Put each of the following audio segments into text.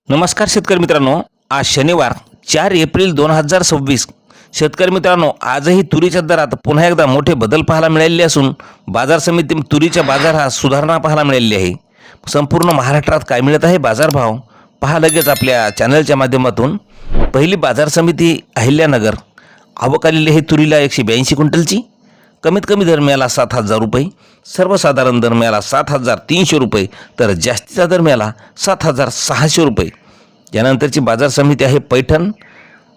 नमस्कार शेतकरी मित्रांनो, आज शनिवार 4 एप्रिल 2026. शेतकरी मित्रांनो, आजही तुरीच्या दरात पुन्हा एकदा मोठे बदल पाहायला मिळालेले असून बाजार समिती तुरीच्या बाजारात सुधारणा पाहायला मिळालेली आहे. संपूर्ण महाराष्ट्रात काय मिळत आहे बाजारभाव पहा लगेच आपल्या चॅनलच्या माध्यमातून. पहिली बाजार समिती अहिल्यानगर. आवक आलेली आहे तुरीला 182 क्विंटलची. कमीत कमी दर मिळाला 7,000 रुपये, सर्वसाधारण दर मिळाला 7,300 रुपये, तर जास्तीचा दर मिळाला 7,600 रुपये. यानंतरची बाजार समिती आहे पैठण.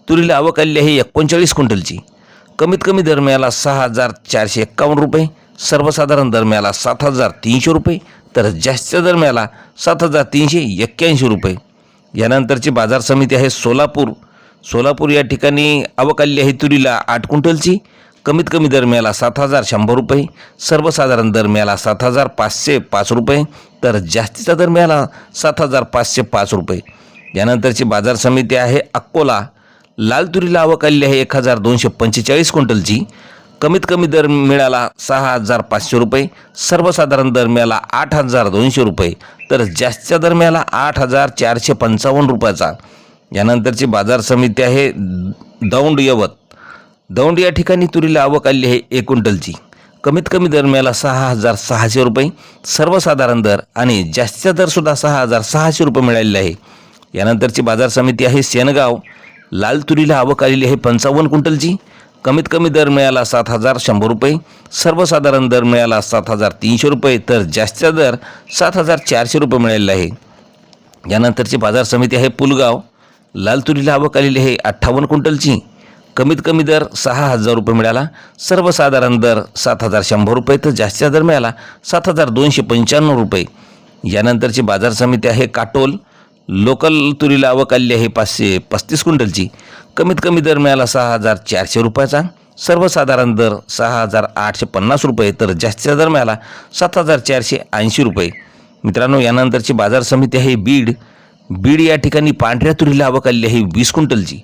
तुरीला आवक आलेली आहे 39 क्विंटलची. कमीत कमी दर मिळाला 6,451 रुपये, सर्वसाधारण दर मिळाला 7,300 रुपये, तर जास्तीचा दर मिळाला 7,381 रुपये. यानंतरची बाजार समिती आहे सोलापूर. सोलापूर या ठिकाणी आवक आलेली आहे तुरीला 8 क्विंटलची. कमीत कमी दर मिळाला 7,100 रुपये, सर्वसाधारण दर मिळाला 7,505 रुपये, तर जास्तीचा दर मिळाला 7,505 रुपये. यानंतरची बाजार समिती आहे अकोला. लाल तुरीला आवक आलेली आहे 1,245 क्विंटलची. कमीत कमी दर मिळाला 6,500 रुपये, सर्वसाधारण दर मिळाला 8,200 रुपये, तर जास्तीचा दर मिळाला 8,455 रुपयाचा. यानंतरची बाजार समिती आहे दौंड यवत. दौंड या ठिकाणी तुरीला आवक आलेली आहे 1 क्विंटलची. कमीत कमी दर मिळाला 6,600 रुपये, सर्वसाधारण दर आणि जास्तीचा दरसुद्धा 6,600 रुपये मिळालेला आहे. यानंतरची बाजार समिती आहे सेनगाव. लाल तुरीला आवक आलेली आहे 55 क्विंटलची. कमीत कमी दर मिळाला 7,100 रुपये, सर्वसाधारण दर मिळाला 7,300 रुपये, तर जास्तीचा दर 7,400 रुपये मिळालेला आहे. यानंतरची बाजार समिती आहे पुलगाव. लाल तुरीला आवक आलेली आहे 58 क्विंटलची. कमीत कमी दर 6,000 रुपये मिळाला, सर्वसाधारण दर 7,100 रुपये, तर जास्तीचा दर मिळाला 7,295 रुपये. यानंतरची बाजार समिती आहे काटोल. लोकल तुरीला आवक आलेली आहे 535 क्विंटलची. कमीत कमी दर मिळाला 6,400 रुपयाचा, सर्वसाधारण दर 6,850 रुपये, तर जास्तीचा दर मिळाला 7,480 रुपये. मित्रांनो, यानंतरची बाजार समिती आहे बीड. बीड या ठिकाणी पांढऱ्या तुरीला आवक आलेली आहे 20 क्विंटलची.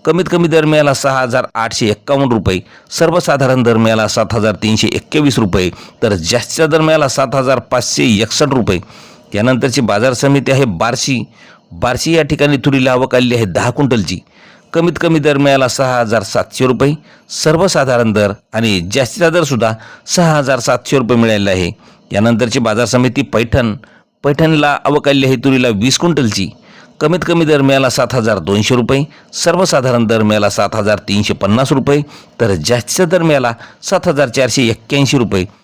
कमीत कमी दर मिळाला 6,851 रुपये, सर्वसाधारण दर मिळाला 7,321 रुपये, तर जास्तीचा दर मिळाला 7,561 रुपये. यानंतरची बाजार समिती आहे बार्शी. बार्शी या ठिकाणी तुरीला आवक आलेली आहे 10 क्विंटलची. कमीत कमी दर मिळाला 6,700 रुपये, सर्वसाधारण दर आणि जास्तीचा दरसुद्धा 6,700 रुपये मिळालेला आहे. यानंतरची बाजार समिती पैठण. पैठणला आवक आलेली आहे तुरीला 20 क्विंटलची. कमीत कमी दर मिळाला 7,200 रुपये, सर्वसाधारण दर मिळाला 7,350 रुपये, तर जास्तीचा दर मिळाला 7,481 रुपये.